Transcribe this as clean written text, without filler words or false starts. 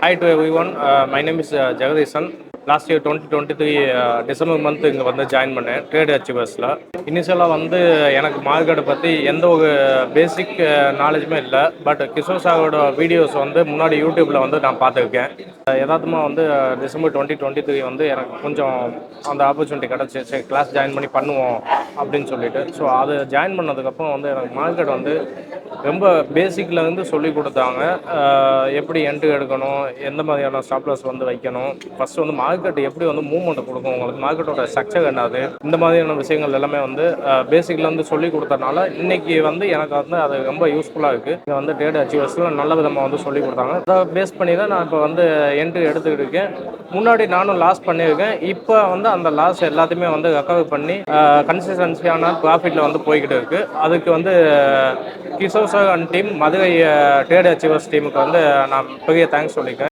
Hi to everyone. My name is Jagadisan. Last year 2023 December month இங்கே வந்து join பண்ணேன் trade அச்சீவர்ஸில். இனிஷியலாக வந்து எனக்கு மார்க்கெட்டை பற்றி எந்த ஒரு பேசிக் நாலேஜுமே இல்லை. பட் கிஷோர் சாரோட வீடியோஸ் வந்து முன்னாடி யூடியூப்பில் வந்து நான் பார்த்துருக்கேன். யதார்த்தமாக வந்து டிசம்பர் 2023 வந்து எனக்கு கொஞ்சம் அந்த ஆப்பர்ச்சுனிட்டி கிடச்சி, சரி கிளாஸ் ஜாயின் பண்ணி பண்ணுவோம் அப்படின்னு சொல்லிட்டு. ஸோ அது ஜாயின் பண்ணதுக்கப்புறம் வந்து எனக்கு மார்க்கெட் வந்து ரொம்ப பேசிக்லேருந்து சொல்லி கொடுத்தாங்க. எப்படி என்ட்ரி எடுக்கணும், எந்த மாதிரியான ஸ்டாப் லாஸ் வந்து வைக்கணும், ஃபஸ்ட்டு வந்து மார்க்கெட் எப்படி வந்து மூவ்மெண்ட் கொடுக்கும், உங்களுக்கு மார்க்கெட்டோட ஸ்ட்ரக்சர் என்னது, இந்த மாதிரியான விஷயங்கள் எல்லாமே வந்து பேசிக்லேருந்து சொல்லி கொடுத்தனால இன்னைக்கு வந்து எனக்கு வந்து அது ரொம்ப யூஸ்ஃபுல்லாக இருக்குது. இங்கே வந்து ட்ரேட் அச்சீவர்ஸில் நல்ல விதமாக வந்து சொல்லி கொடுத்தாங்க. அதை பேஸ் பண்ணி தான் நான் இப்போ வந்து என்ட்ரி எடுத்துக்கிட்டு இருக்கேன். முன்னாடி நானும் லாஸ் பண்ணியிருக்கேன். இப்போ வந்து அந்த லாஸ் எல்லாத்தையுமே வந்து ரெக்கவர் பண்ணி கன்சிஸ்டன்சியான ப்ராஃபிட்டில் வந்து போய்கிட்டு இருக்குது. அதுக்கு வந்து Kishore sir and team Madurai trade achievers டீமுக்கு வந்து நான் பெரிய தேங்க்ஸ் சொல்லிக்கிறேன்.